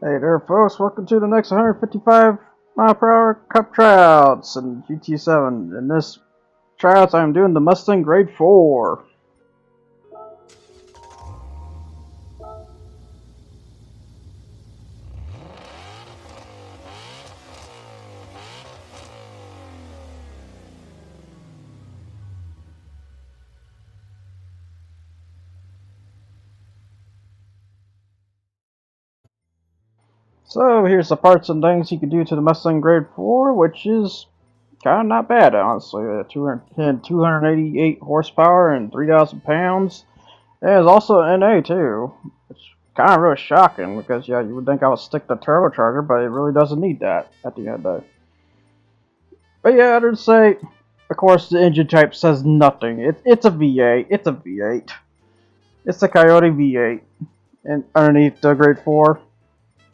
Hey there, folks. Welcome to the next 155 mile per hour Cup Tryouts in GT7. In this Tryouts, I'm doing the Mustang Grade 4. So here's the parts and things you can do to the Mustang Grade 4, which is kind of not bad, honestly. 288 horsepower and 3,000 pounds. There's also an NA too, which is kind of really shocking because yeah, you would think I would stick the turbocharger, but it really doesn't need that at the end of the day. But yeah, I'd say, of course, the engine type says nothing. It's a V8. It's a V8. It's a Coyote V8, and underneath the Grade 4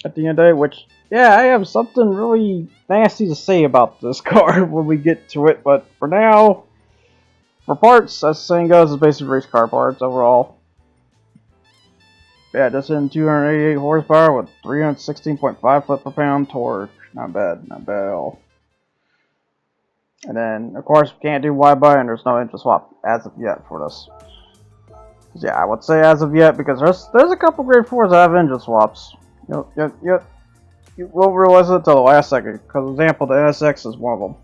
at the end of the day, which, yeah, I have something really nasty to say about this car when we get to it, but for now, for parts, as the saying goes, it's basically race car parts overall. Yeah, just in 288 horsepower with 316.5 foot per pound torque. Not bad at all. And then, of course, we can't do Y-Buy, and there's no engine swap as of yet for this. Yeah, I would say as of yet, because there's a couple Grade 4s that have engine swaps. You won't realize it until the last second, because, for example, the NSX is one of them.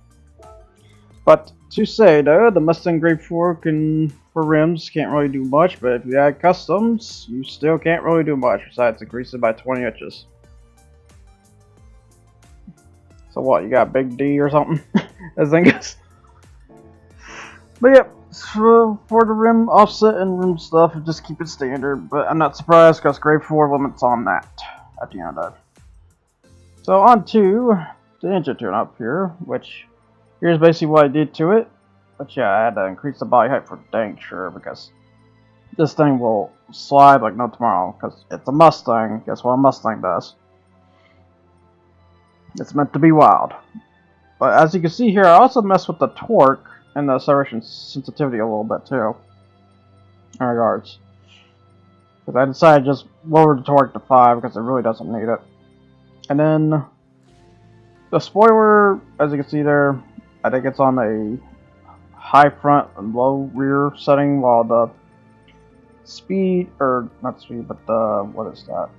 But to say, though, the Mustang Grade 4 for rims, can't really do much, but if you add customs, you still can't really do much, besides increase it by 20 inches. So what, you got Big D or something? As I guess. But yep, for the rim offset and rim stuff, just keep it standard. But I'm not surprised because Grade 4 limits on that at the end of it. So on to the engine tune-up here, which here's basically what I did to it. But yeah, I had to increase the body height for dang sure because this thing will slide like no tomorrow because it's a Mustang. Guess what a Mustang does? It's meant to be wild. But as you can see here, I also messed with the torque and the acceleration sensitivity a little bit too. In regards. Because I decided to just lower the torque to 5 because it really doesn't need it. And then the spoiler, as you can see there, I think it's on a high front and low rear setting, while the speed, or not speed, but the, what is that?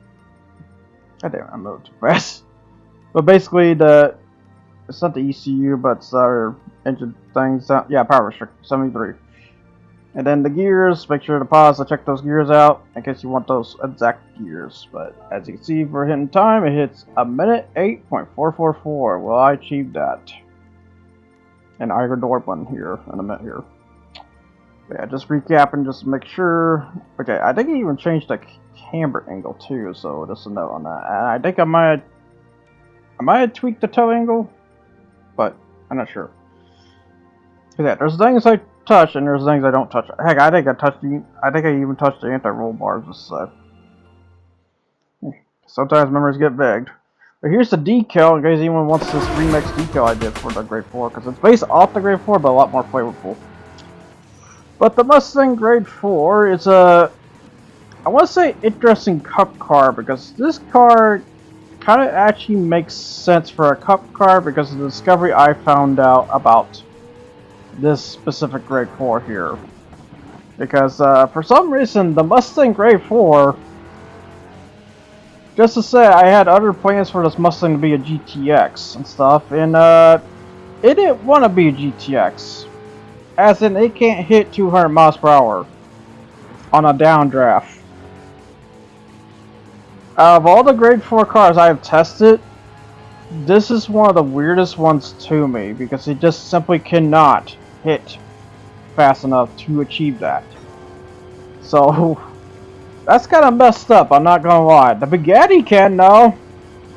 God damn it, I moved too fast. But basically it's not the ECU, but it's our engine things. Yeah, power restrict 73. And then the gears, make sure to pause to check those gears out in case you want those exact gears. But as you can see, for hitting time, it hits a minute 8.444. Well, I achieved that. And I ignored one here in a minute here. But yeah, just recapping, just make sure. Okay, I think I even changed the camber angle too, so just a note on that. And I think I might have tweaked the toe angle, but I'm not sure. Yeah, there's things I touch and there's things I don't touch. Heck, I think I even touched the anti-roll bars. Sometimes memories get vague. But here's the decal, in case anyone wants this remix decal I did for the Grade 4, because it's based off the Grade 4, but a lot more flavorful. But the Mustang Grade 4 is I want to say, interesting cup car, because this car kind of actually makes sense for a cup car because of the discovery I found out about this specific Grade 4 here. Because for some reason, the Mustang Grade 4, just to say, I had other plans for this Mustang to be a GTX and stuff, and it didn't want to be a GTX. As in, it can't hit 200 miles per hour on a downdraft. Out of all the Grade 4 cars I have tested, this is one of the weirdest ones to me because it just simply cannot hit fast enough to achieve that. So that's kind of messed up, I'm not gonna lie. The Bugatti can though.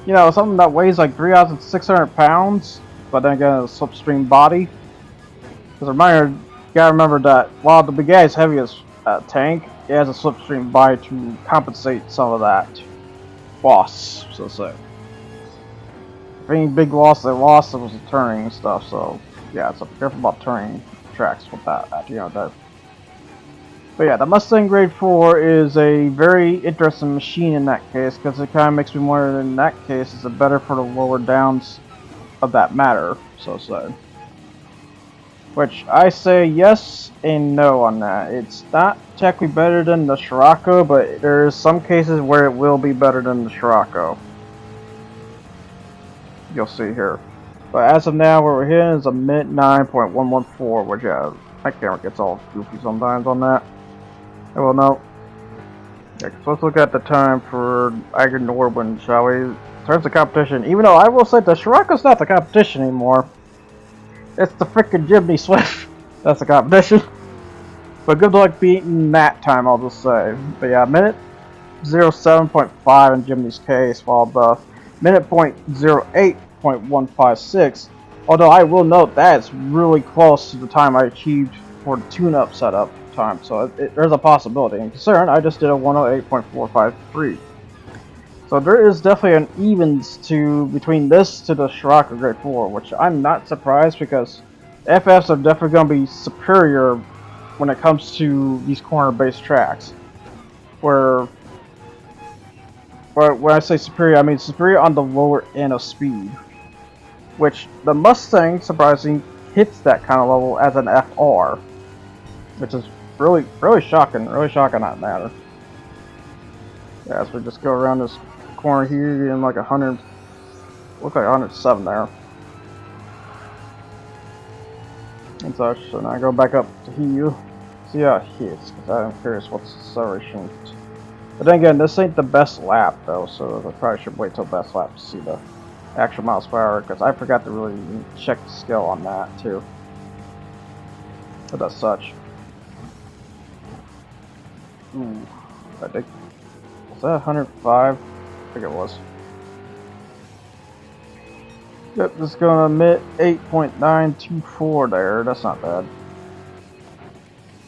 You know, something that weighs like 3,600 pounds, but then again, a slipstream body. Because reminder, you gotta remember that while the Bugatti's heaviest tank, it has a slipstream body to compensate some of that loss, so to say. If any big loss they lost, it was the turning and stuff, so yeah, so be careful about turning tracks with that at the end of the day. But yeah, the Mustang Grade 4 is a very interesting machine in that case, because it kind of makes me wonder, in that case, is it better for the lower downs of that matter, so to say. Which I say yes and no on that. It's not technically better than the Scirocco, but there's some cases where it will be better than the Scirocco. You'll see here. But as of now, what we're hitting is a mid 9.114, which my camera gets all goofy sometimes on that. Well, no. Yeah, so let's look at the time for Iger Norwin, shall we? In terms of competition, even though I will say the Scirocco's not the competition anymore. It's the frickin' Jimny Swift that's the competition. But good luck beating that time, I'll just say. But yeah, minute 07.5 in Jimny's case, while the minute 0.08.156. Although I will note that it's really close to the time I achieved for the tune-up setup time, so there's a possibility. And considering I just did a 108.453. So there is definitely an evens between this to the Scirocco Grade 4, which I'm not surprised because FFs are definitely going to be superior when it comes to these corner-based tracks. When I say superior, I mean superior on the lower end of speed. Which the Mustang, surprisingly, hits that kind of level as an FR. Which is really shocking on that matter. Yeah, so we just go around this corner here, getting like 100, looks like 107 there. And such, so now I go back up to here, see how it hits, because I'm curious what's the acceleration. But then again, this ain't the best lap though, so I probably should wait till best lap to see the actual miles per hour, because I forgot to really check the scale on that too. But as such. Ooh, I think, was that 105? I think it was. Yep, just gonna admit 8.924 there. That's not bad.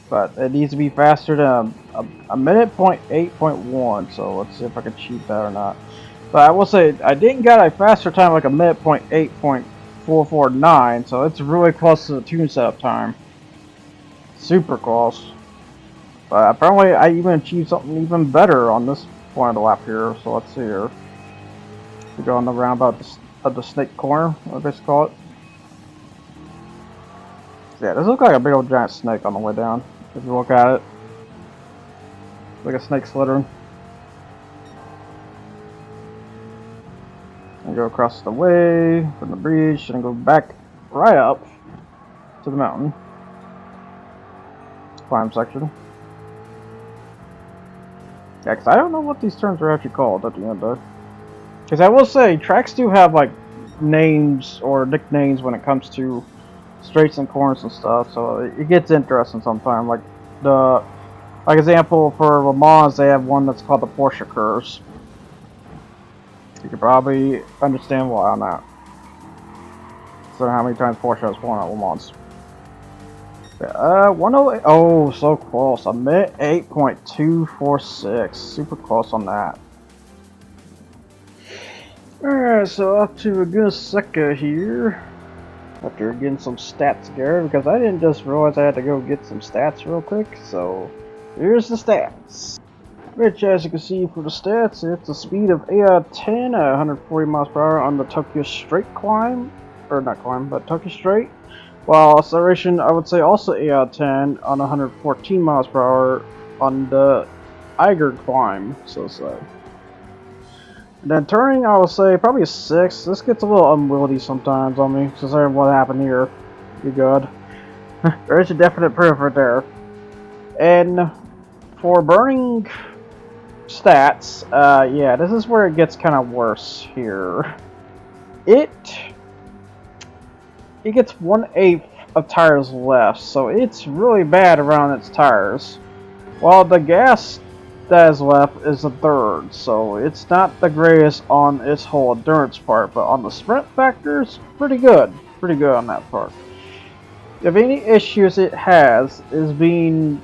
But it needs to be faster than a minute 8.1. So let's see if I can cheat that or not. But I will say I didn't get a faster time like a minute 8.449. So it's really close to the tune setup time. Super close. But apparently I even achieved something even better on this point of the lap here. So let's see here. We go on the roundabout of the snake corner, what they call it. Yeah, this looks like a big old giant snake on the way down. If you look at it, like a snake slithering. And go across the way from the bridge and go back right up to the mountain climb section. Yeah, because I don't know what these turns are actually called at the end though. Because I will say, tracks do have like names or nicknames when it comes to straights and corners and stuff, so it gets interesting sometimes. Like example for Le Mans, they have one that's called the Porsche curves. You can probably understand why on that. So how many times Porsche has won at Le Mans? 108. Oh, so close. A minute 8.246. Super close on that. Alright, so up to a good second here. After getting some stats together, because I didn't just realize I had to go get some stats real quick, so here's the stats. Which, as you can see for the stats, it's a speed of 8 out of 10 at 140 miles per hour on the Tokyo Straight climb. Or not climb, but Tokyo Straight. While acceleration, I would say also 8 out of 10 on 114 miles per hour on the Eiger climb, so to say. And then turning, I would say probably a 6. This gets a little unwieldy sometimes on me, considering what happened here. Be good. There is a definite proof right there. And for burning stats, yeah, this is where it gets kind of worse here. It gets 1/8 of tires left, so it's really bad around its tires. While the gas that is left is a third, so it's not the greatest on its whole endurance part, but on the sprint factor, it's pretty good on that part. If any issues it has is being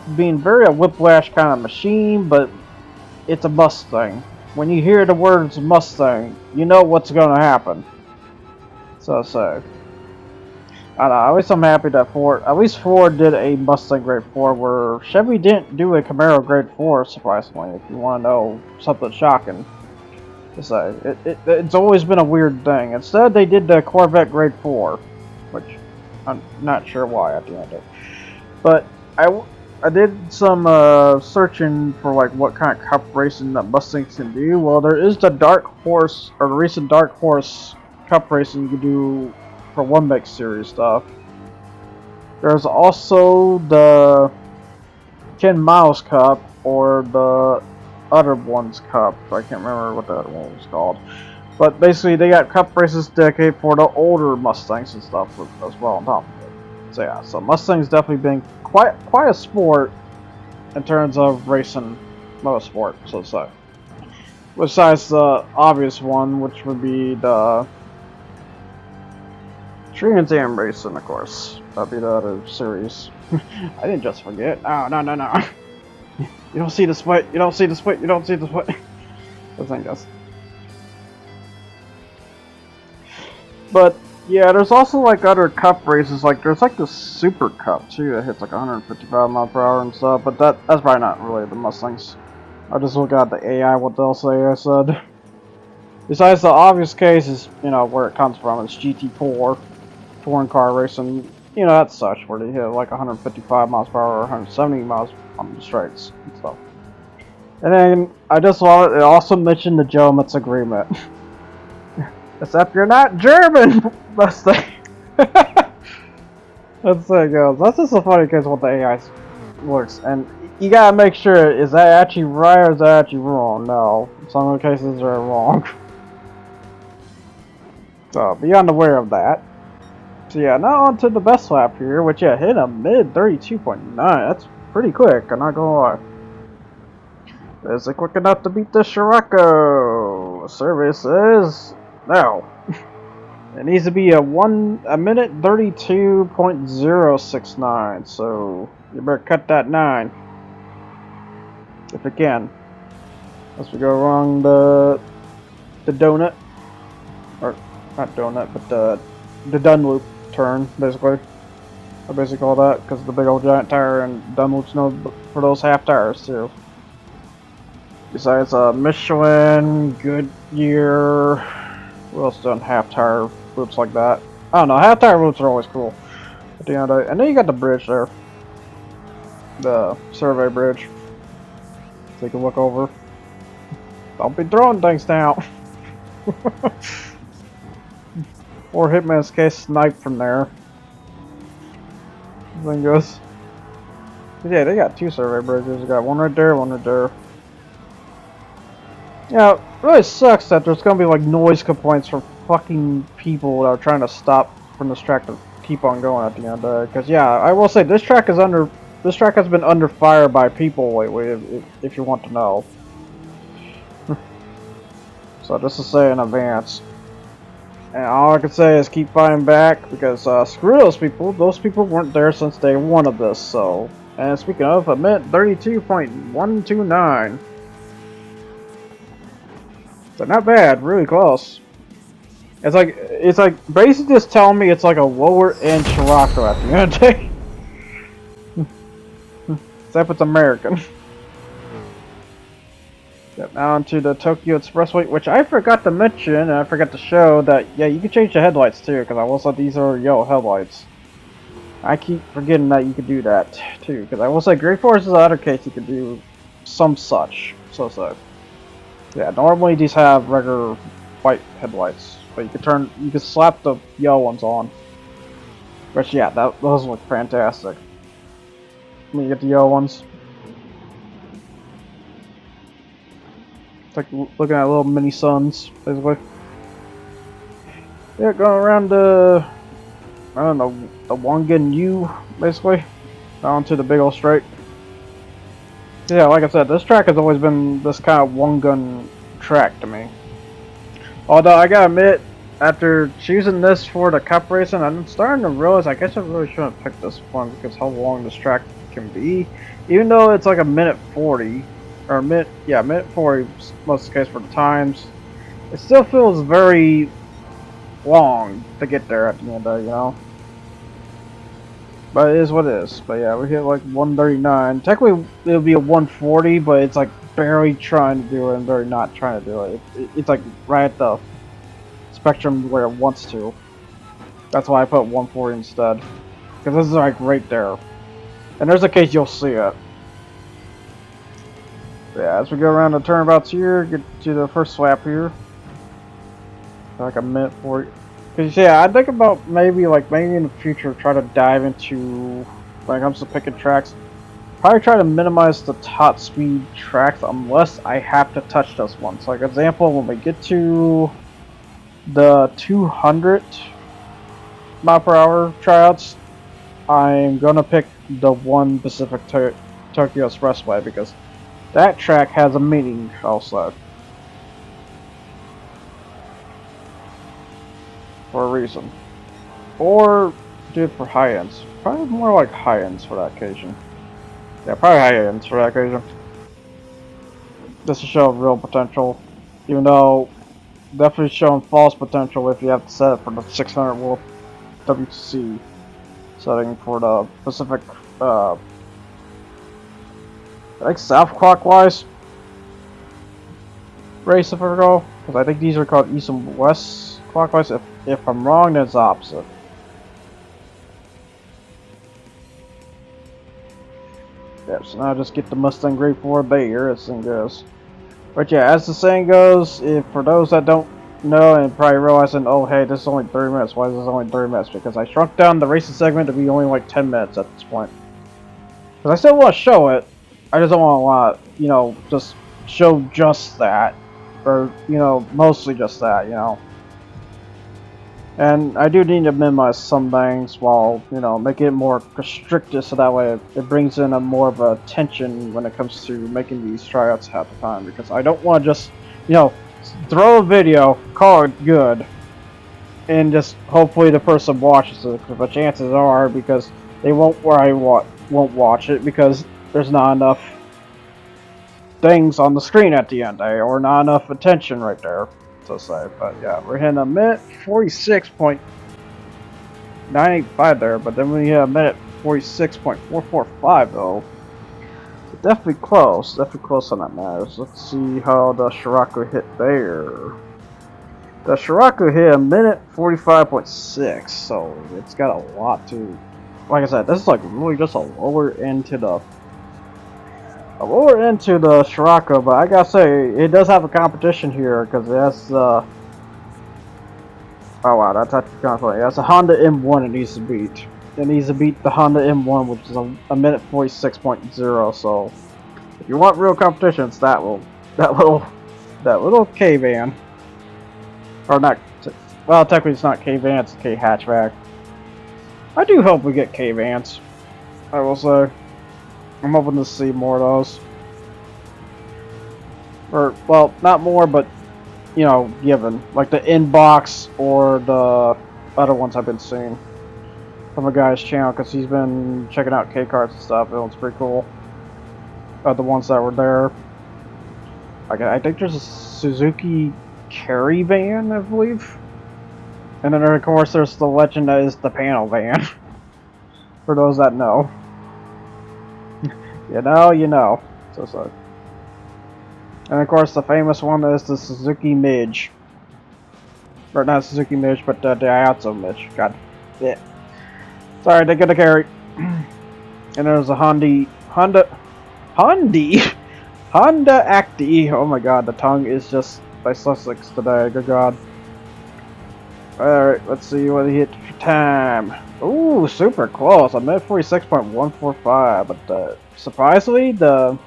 very a whiplash kind of machine, but it's a Mustang. When you hear the words Mustang, you know what's going to happen. So. I don't know, at least I'm happy that at least Ford did a Mustang Gr.4 where Chevy didn't do a Camaro Gr.4, surprisingly, if you want to know something shocking to say. It's always been a weird thing. Instead, they did the Corvette Gr.4, which I'm not sure why at the end of it. But I did some searching for like what kind of cup racing that Mustangs can do. Well, there is the Dark Horse, or the recent Dark Horse Cup racing you can do for One Make Series stuff. There's also the 10 Miles Cup, or the other one's Cup. I can't remember what the other one was called. But basically, they got cup races dedicated for the older Mustangs and stuff as well on top of it. So yeah, so Mustang's definitely been quite a sport in terms of racing motorsport, so to say. Besides the obvious one, which would be the Tryouts racing, of course. That'd be the other series. I didn't just forget. Oh, no. You don't see the split. You don't see the split. You don't see the split. The thing does. But yeah, there's also like other cup races. Like there's like the Super Cup too that hits like 155 miles per hour and stuff. But that's probably not really the Mustangs. I just look at the AI what they'll say. I said. Besides the obvious case is where it comes from. It's GT4, touring car racing. That's such where they hit like 155 miles per hour or 170 miles on the straights and stuff. And then I just love it. It also mentioned the gentleman's agreement. Except you're not German, Mustang. That's how it goes. That's just a funny case what the AI works, and you gotta make sure, is that actually right or is that actually wrong? No, some of the cases are wrong. So be unaware of that. So yeah, now on to the best lap here, which hit a mid 32.9. That's pretty quick, I'm not gonna lie. Is it quick enough to beat the Scirocco? The survey says no. It needs to be a minute 32.069. So you better cut that 9 if you can. Unless we go wrong the donut, or not donut, but the Dunloop turn basically. I basically call that because the big old giant tire, and Dunloop's known for those half tires too. Besides Michelin, Goodyear, what else done half tire loops like that? I don't know, half tire loops are always cool at the end of the day. And then you got the bridge there, the survey bridge, so you can look over. Don't be throwing things down. Or Hitman's case, snipe from there. Thing goes. But yeah, they got 2 survey bridges. They got one right there, one right there. Yeah, it really sucks that there's gonna be like noise complaints from fucking people that are trying to stop from this track to keep on going at the end of it. Because yeah, I will say this track has been under fire by people lately, if you want to know. So just to say in advance. And all I can say is keep fighting back, because screw those people. Those people weren't there since day 1 of this. So, and speaking of, a minute 32.129. So not bad, really close. It's like basically just telling me it's like a lower end Scirocco at the end of the day. Except it's American. Yep, now onto the Tokyo Expressway, which I forgot to mention, and I forgot to show that, yeah, you can change the headlights too, because I will say these are yellow headlights. I keep forgetting that you could do that too, because I will say Gr.4 is the other case you could do some such. So. Yeah, normally these have regular white headlights, but you can slap the yellow ones on. But yeah, those look fantastic. When you get the yellow ones. It's like looking at little mini suns, basically. Yeah, going around the Wangan U, basically. Down to the big old straight. Yeah, like I said, this track has always been this kind of one-gun track to me. Although, I gotta admit, after choosing this for the cup racing, I'm starting to realize I guess I really shouldn't pick this one because how long this track can be. Even though it's like a minute 40, or minute 40 most of the case for the times, it still feels very long to get there at the end of, But it is what it is. But yeah, we hit like 139. Technically, it'll be a 140, but it's like barely trying to do it and barely not trying to do it. It's like right at the spectrum where it wants to. That's why I put 140 instead. Because this is like right there. And there's a case you'll see it. Yeah, as we go around the turnabouts here, get to the first swap here. Like a minute 40. Because yeah, I think about maybe in the future try to dive into when it comes to picking tracks. Probably try to minimize the top speed tracks unless I have to touch those ones. Like example, when we get to the 200 mile per hour tryouts, I'm gonna pick the one Pacific Tokyo Expressway because that track has a meaning also. For a reason. Or do it for high ends. Probably more like high ends for that occasion. Yeah, probably high ends for that occasion. Just to show real potential. Even though definitely showing false potential if you have to set it for the 600 Wolf WC setting for the Pacific I think south clockwise race if I recall. Because I think these are called east and west clockwise. If I'm wrong, then it's the opposite. Yep, so now I just get the Mustang Gr.4 there as the thing goes. But yeah, as the saying goes, if for those that don't know and probably realizing, oh hey, this is only 30 minutes, why is this only 30 minutes? Because I shrunk down the racing segment to be only like 10 minutes at this point. Because I still want to show it, I just don't want to, you know, just show just that. Or, you know, mostly just that, you know. And I do need to minimize some things while, you know, make it more restricted so that way it brings in a more of a tension when it comes to making these tryouts half the time. Because I don't want to just, you know, throw a video, call it good, and just hopefully the person watches it. But chances are, because they won't watch it because there's not enough things on the screen at the end, or not enough attention right there. To say, but yeah, we're hitting a minute 46.985 there, but then we hit a minute 46.445 though. So definitely close on that matters. Let's see how the Scirocco hit there. The Scirocco hit a minute 45.6, so it's got a lot to. Like I said, this is like really just a lower end to the Scirocco, but I gotta say, it does have a competition here, because that's, oh wow, that's actually kind of funny. That's a Honda M1 it needs to beat. It needs to beat the Honda M1, which is a minute 46.0, so, if you want real competition, it's that little K-van. Or not, well, technically it's not K-van, it's a K-hatchback. I do hope we get K-vans, I will say. I'm hoping to see more of those. Or, well, not more, but, you know, given. Like the inbox or the other ones I've been seeing from a guy's channel, because he's been checking out K-carts and stuff. It looks pretty cool. The ones that were there. Like, I think there's a Suzuki Carry van, I believe. And then, of course, there's the legend that is the panel van. For those that know. You know. So. And of course, the famous one is the Suzuki Midge. Or not Suzuki Midge, but the Daihatsu Midge. God. Yeah. Sorry, they get a carry. And there's a Honda Acti. Oh my god, the tongue is just dyslexic today. Good god. Alright, let's see what he hit for time. Ooh, super close. I'm at 46.145, but surprisingly, the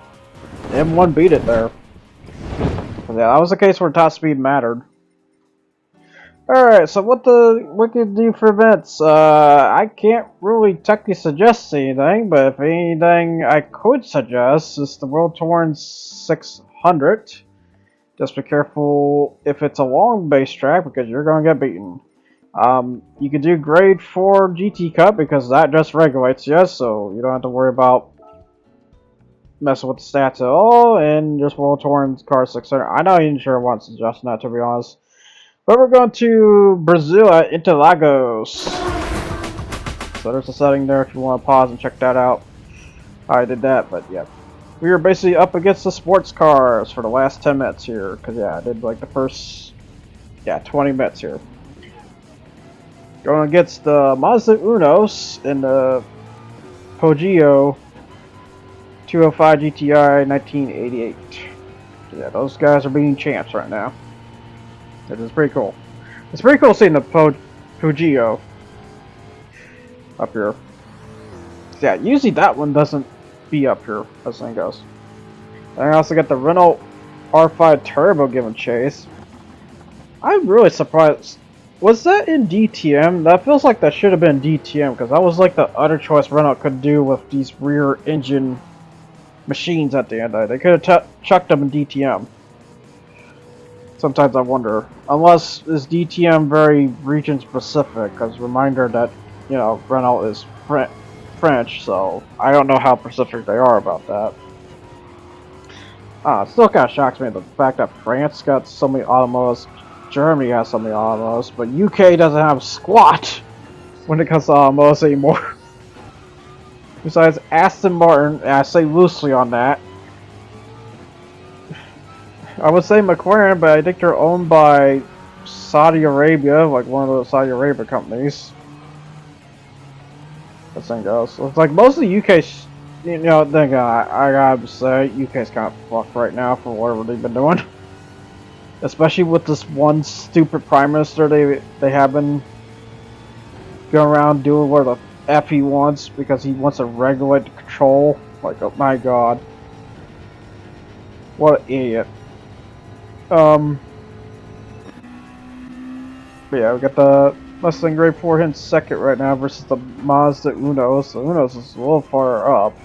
M1 beat it there. Yeah, that was the case where top speed mattered. Alright, so what can do for events? I can't really technically suggest anything, but if anything I could suggest is the World Touring 600. Just be careful if it's a long base track because you're going to get beaten. You could do Gr.4 GT Cup because that just regulates you, so you don't have to worry about messing with the stats at all, and just World Touring Car 600. I know you sure want to suggest that, to be honest. But we're going to Brazil at Interlagos. So there's a setting there if you want to pause and check that out. I did that, but yeah. We were basically up against the sports cars for the last 10 minutes here. Because yeah, I did like the first 20 minutes here. Going against the Mazda Unos in the Peugeot 205 GTI 1988. Yeah, those guys are being champs right now. It is pretty cool. It's pretty cool seeing the Peugeot up here. Yeah, usually that one doesn't be up here as the thing goes. And I also got the Renault R5 Turbo giving chase. I'm really surprised. Was that in DTM? That feels like that should have been DTM because that was like the other choice Renault could do with these rear engine machines at the end of it. They could have chucked them in DTM. Sometimes I wonder. Unless is DTM very region specific, because reminder that, you know, Renault is French, so I don't know how specific they are about that. It still kind of shocks me the fact that France got so many automobiles, Germany has so many automobiles, but UK doesn't have squat when it comes to automobiles anymore. Besides Aston Martin, and I say loosely on that. I would say McLaren, but I think they're owned by Saudi Arabia, like one of those Saudi Arabia companies. That thing goes. So it's like most of the UK, you know, then I gotta say, UK's kind of fucked right now for whatever they've been doing. Especially with this one stupid prime minister they have been going around doing what the F he wants because he wants to regulate the control. Like, oh my god. What an idiot. But yeah, we got the Mustang Gr.4 in second right now versus the Mazda Unos. The Unos is a little far up.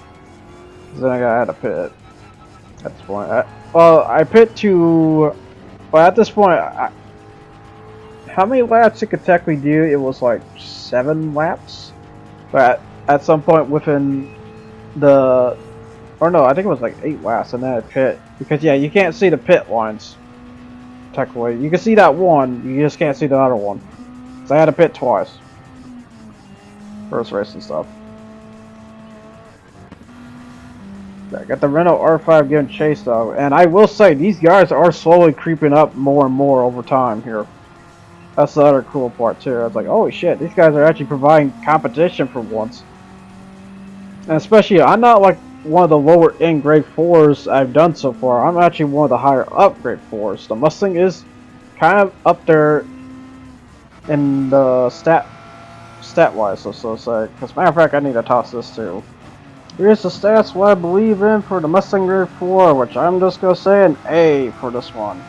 Then I gotta add a pit. At this point, I pit to. But at this point, how many laps it could technically do? It was like 7 laps. But at some point within the, or no, I think it was like 8 laps, and then I pit because yeah, you can't see the pit lines. Technically, you can see that one, you just can't see the other one. So I had to pit twice. First race and stuff. I got the Renault R5 getting chased though, and I will say these guys are slowly creeping up more and more over time here. That's the other cool part too. I was like, holy shit, these guys are actually providing competition for once. And especially, I'm not like one of the lower end grade 4s I've done so far. I'm actually one of the higher up grade 4s. The Mustang is kind of up there in the stat wise, so to say. Because matter of fact, I need to toss this too. Here's the stats what I believe in for the Mustang Gr.4, which I'm just gonna say an A for this one.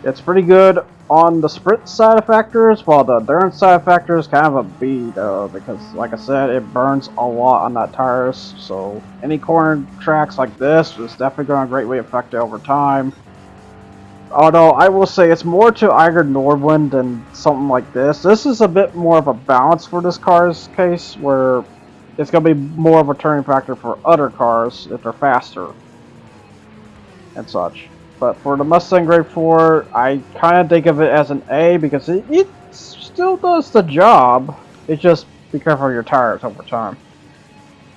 It's pretty good on the sprint side of factors, while the endurance side of factors kind of a B though, because like I said, it burns a lot on that tires. So any corner tracks like this is definitely going to greatly affect it over time. Although I will say it's more to Eiger Nordwind than something like this. This is a bit more of a balance for this car's case, where it's going to be more of a turning factor for other cars if they're faster and such. But for the Mustang Gr.4, I kind of think of it as an A because it still does the job. It's just be careful of your tires over time.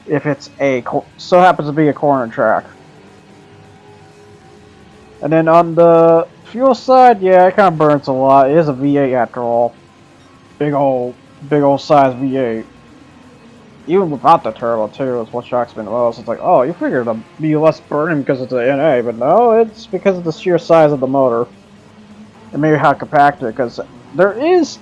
If it's so happens to be a corner track. And then on the fuel side, yeah, it kind of burns a lot. It is a V8 after all. Big old size V8. Even without the turbo too, is what shocks me the most. It's like, oh, you figured it'd be less burning because it's an NA, but no, it's because of the sheer size of the motor. And maybe how compacted, because there is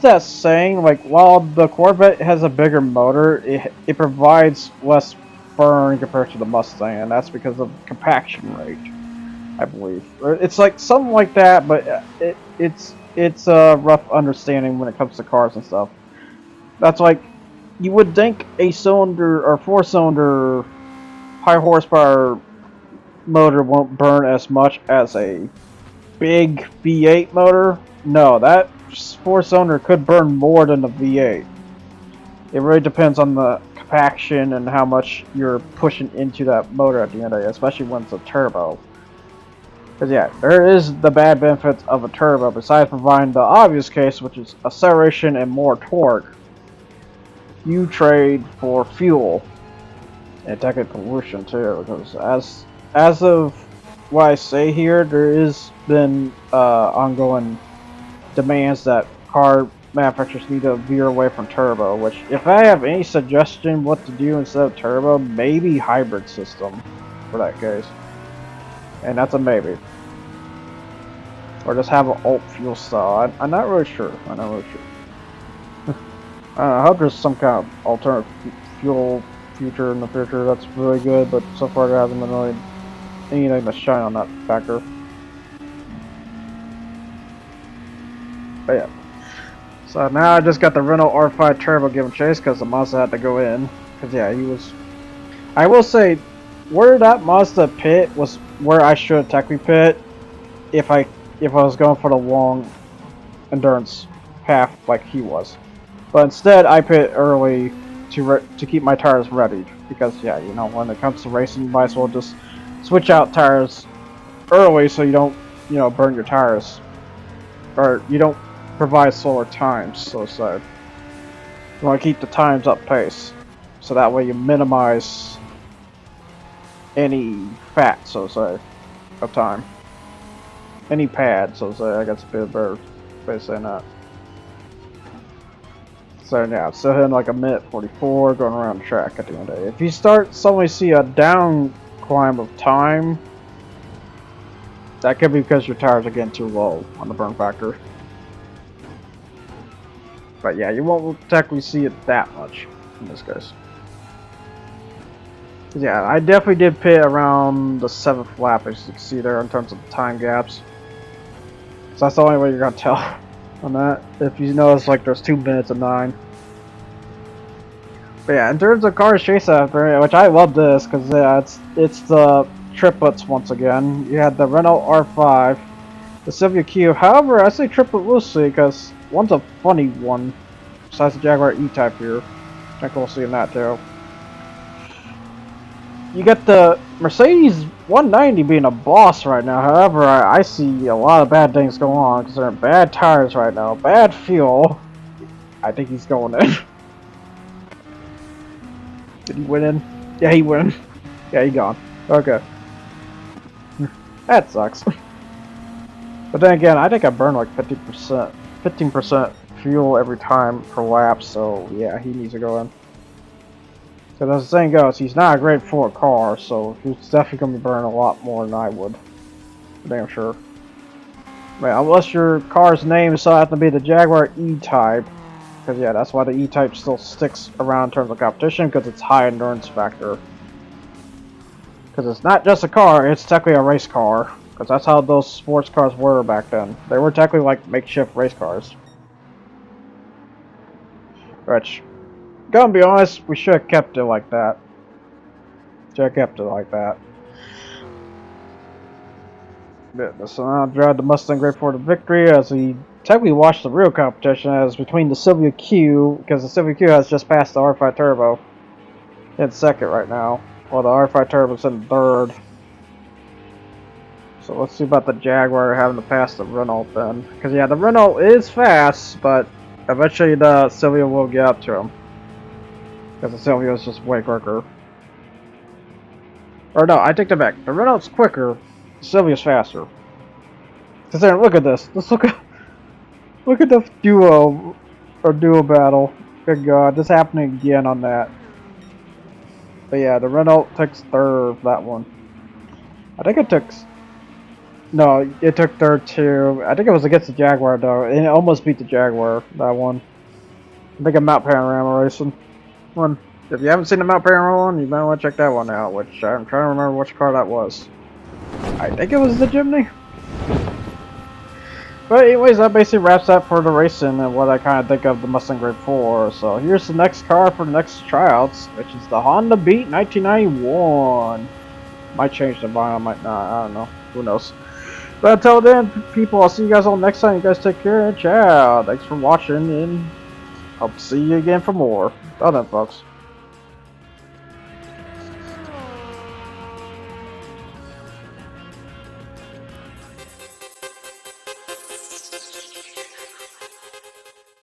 that saying, like, while the Corvette has a bigger motor, it provides less burn compared to the Mustang, and that's because of compaction rate, I believe. It's like something like that, but it's a rough understanding when it comes to cars and stuff. That's like, you would think a cylinder or 4-cylinder high horsepower motor won't burn as much as a big V8 motor. No, that 4-cylinder could burn more than the V8. It really depends on the compaction and how much you're pushing into that motor at the end of it, especially when it's a turbo. Because yeah, there is the bad benefits of a turbo, besides providing the obvious case, which is acceleration and more torque. You trade for fuel and technical pollution too, because as of what I say here, there is been ongoing demands that car manufacturers need to veer away from turbo, which if I have any suggestion what to do instead of turbo, maybe hybrid system for that case. And that's a maybe. Or just have an alt fuel cell. I'm not really sure. I'm not really sure. I hope there's some kind of alternative fuel future in the future that's really good, but so far there hasn't been really anything to shine on that factor. But yeah. So now I just got the Renault R5 Turbo giving chase because the Mazda had to go in. Because yeah, he was... I will say, where that Mazda pit was where I should technically pit if I was going for the long endurance path like he was. But instead I pit early to keep my tires ready. Because yeah, you know, when it comes to racing, you might as well just switch out tires early so you don't, you know, burn your tires. Or you don't provide slower times, so you want to keep the times up pace, so that way you minimize any fat, so to say, of time. Any pad, so to say, I guess a bit better way of saying that. So yeah, I'm still hitting like a minute 44 going around the track at the end of the day. If you suddenly see a down climb of time, that could be because your tires are getting too low on the burn factor. But yeah, you won't technically see it that much in this case. Yeah, I definitely did pit around the 7th lap, as you can see there, in terms of the time gaps. So that's the only way you're gonna tell on that. If you notice, like, there's 2 minutes of 9. But yeah, in terms of cars chase after, which I love this, because yeah, it's the triplets once again. You had the Renault R5, the Silvia Q. However, I say triplet loosely because one's a funny one, besides the Jaguar E-Type here. I think we'll see in that too. You got the Mercedes 190 being a boss right now. However, I see a lot of bad things going on because they're in bad tires right now, bad fuel. I think he's going in. Did he win in? Yeah, he win. Yeah, he gone. Okay. That sucks. But then again, I think I burn like 15% fuel every time per lap, so yeah, he needs to go in. Because as the saying goes, he's not a Gr.4 car, so he's definitely going to be burning a lot more than I would. For damn sure. But unless your car's name so happens to be the Jaguar E-Type, because yeah, that's why the E-Type still sticks around in terms of competition, because it's high endurance factor. Because it's not just a car, it's technically a race car. Because that's how those sports cars were back then. They were technically like makeshift race cars. Which, gonna be honest, we should have kept it like that. Should have kept it like that. So now drive the Mustang Gr.4 to victory as he technically watched the real competition as between the Silvia Q, because the Silvia Q has just passed the R5 Turbo in second right now, while the R5 Turbo's in third. So let's see about the Jaguar having to pass the Renault then. Because yeah, the Renault is fast, but eventually the Silvia will get up to him. Because the Silvia is just way quicker. Or no, I take that back. The Renault's quicker, the Silvia's faster. Because then, look at this. Let's look at the duo battle. Good God, this happening again on that. But yeah, the Renault takes third that one. I think it took... No, it took third too. I think it was against the Jaguar though, and it almost beat the Jaguar, that one. I think a Mount Panorama racing one. If you haven't seen the Mount Panorama one, you might want to check that one out, which I'm trying to remember which car that was. I think it was the Jimny. But anyways, that basically wraps up for the racing and what I kind of think of the Mustang Gr.4. So here's the next car for the next tryouts, which is the Honda Beat 1991. Might change the vinyl, might not, I don't know. Who knows. But until then, people, I'll see you guys all next time. You guys take care and ciao. Thanks for watching, and I'll see you again for more. Well done, folks.